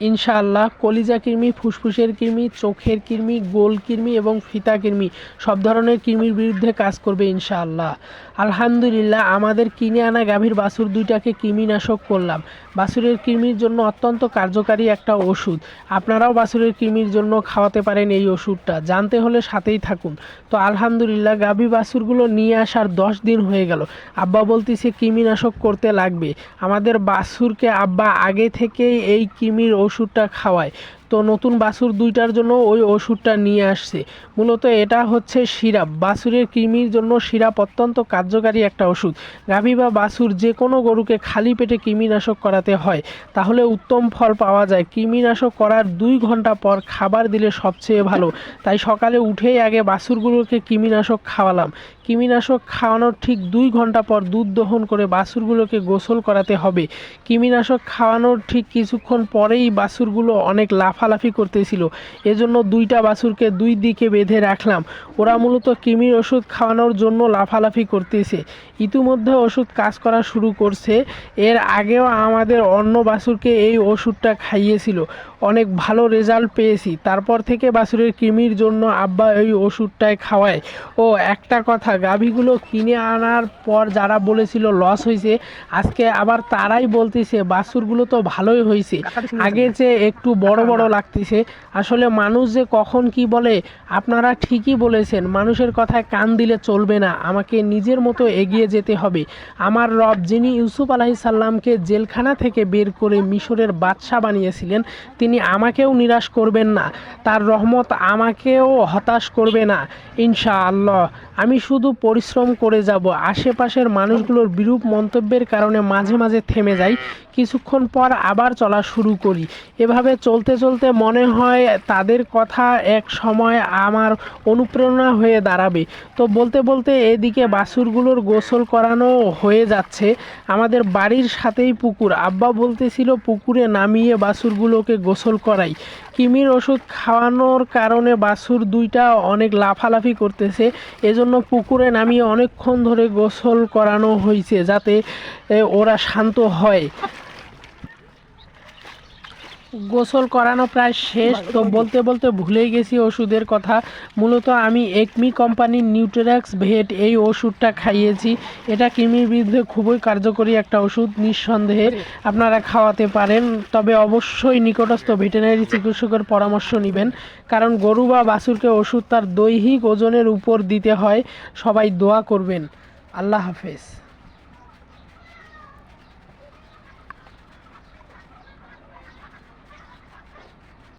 ইনশাআল্লাহ কলিজা কৃমি, ফুসফুসের কৃমি, চোখের কৃমি, গোল কৃমি এবং ফিতা কৃমি সব ধরনের কৃমির বিরুদ্ধে কাজ করবে ইনশাআল্লাহ। আলহামদুলিল্লাহ আমাদের কিনে আনা গাভীর বাছুর দুইটাকে কৃমিনাশক করলাম। বাছুরের কৃমির জন্য অত্যন্ত কার্যকারী একটা ওষুধ। আপনারাও বাছুরের কৃমির জন্য খাওয়াতে পারেন এই ওষুধটা। জানতে হলে সাথেই থাকুন। তো আলহামদুলিল্লাহ গাভী বাছুরগুলো নিয়ে আসার 10 দিন হয়ে গেল। আব্বা বলতেছে কৃমিনাশক করতে লাগবে। আমাদের বাছুরকে আব্বা আগে থেকেই এই কৃমির ওষুধটা খাওয়ায়। তো নতুন বাছুর দুইটার জন্য ওই ওষুধটা নিয়ে আসছে। মূলত এটা হচ্ছে সিরাপ। বাছুরের কৃমির জন্য সিরাপ অত্যন্ত কার্যকারী একটা ওষুধ। গাভী বা বাছুর যে কোনো গরুকে খালি পেটে কৃমিনাশক করাতে হয়, তাহলে উত্তম ফল পাওয়া যায়। কৃমিনাশক করার 2 ঘন্টা পর খাবার দিলে সবচেয়ে ভালো। তাই সকালে উঠেই আগে বাছুরগুলোকে কৃমিনাশক খাওয়ালাম। কৃমিনাশক খাওয়ানোর ঠিক 2 ঘন্টা পর দুধ দহন করে বাছুরগুলোকে গোসল করাতে হবে। কৃমিনাশক খাওয়ানোর ঠিক কিছুক্ষণ পরেই বাছুরগুলো অনেক লাফালাফি করতেছিল। এজন্য 2টা বাছুরকে 2 দিকে বেঁধে রাখলাম। ওরা মূলত কৃমির ওষুধ খাওয়ানোর জন্য লাফালাফি করতেছে। ইতিমধ্যে ওষুধ কাজ করা শুরু করছে। এর আগেও আমাদের অন্য বাছুরকে এই ওষুধটা খাইয়েছিল, অনেক ভালো রেজাল্ট পেয়েছি। তারপর থেকে বাছুরের কৃমির জন্য আব্বা এই ওষুধটাই খাওয়ায়। ও একটা কথা, গাভীগুলো কিনে আনার পর যারা বলেছিল লস হয়েছে, আজকে আবার তারাই বলতেছে বাছুরগুলো তো ভালোই হয়েছে, আগে যে একটু বড় বড় লাগতেছে। আসলে মানুষ যে কখন কি বলে, আপনারা ঠিকই বলেছেন, মানুষের কথায় কান দিলে চলবে না। আমাকে নিজের মতো এগিয়ে যেতে হবে। আমার রব যিনি ইউসুফ আলাইহিস সালামকে জেলখানা থেকে বের করে মিশরের বাদশা বানিয়েছিলেন, তিনি আমাকেও নিরাশ করবেন না। তার রহমত আমাকেও হতাশ করবে না ইনশাআল্লাহ। আমি শুধু পরিশ্রম করে যাব। আশেপাশের মানুষগুলোর বিরূপ মন্তব্যের কারণে মাঝে মাঝে থেমে যাই, কিছুক্ষণ পর আবার চলা শুরু করি। এভাবে চলতে চলতে মনে হয় তাদের কথা এক সময় আমার অনুপ্রেরণা হয়ে দাঁড়াবে। তো বলতে বলতে এদিকে বাছুরগুলোর গোসল করানো হয়ে যাচ্ছে। আমাদের বাড়ির সাথেই পুকুর। আব্বা বলতেছিল পুকুরে নামিয়ে বাছুরগুলোকে গোসল করাই। কৃমির ওষুধ খাওয়ানোর কারণে বাছুর দুইটা অনেক লাফালাফি করতেছে। এজন্য পুকুরে নামিয়ে অনেকক্ষণ ধরে গোসল করানো হয়েছে, যাতে ওরা শান্ত হয়। গোসল করানো প্রায় শেষ। তো বলতে বলতে ভুলেই গেছি ওষুধের কথা। মূলত আমি একমি কোম্পানির নিউট্রাক্স ভেট এই ওষুধটা খাইয়েছি। এটা কৃমির বিরুদ্ধে খুবই কার্যকরী একটা ওষুধ। নিঃসন্দেহে আপনারা খাওয়াতে পারেন, তবে অবশ্যই নিকটস্থ ভেটেরিনারি চিকিৎসকের পরামর্শ নেবেন, কারণ গরু বা বাছুরকে ওষুধ তার দৈহিক ওজনের উপর দিতে হয়। সবাই দোয়া করবেন। আল্লাহ হাফেজ।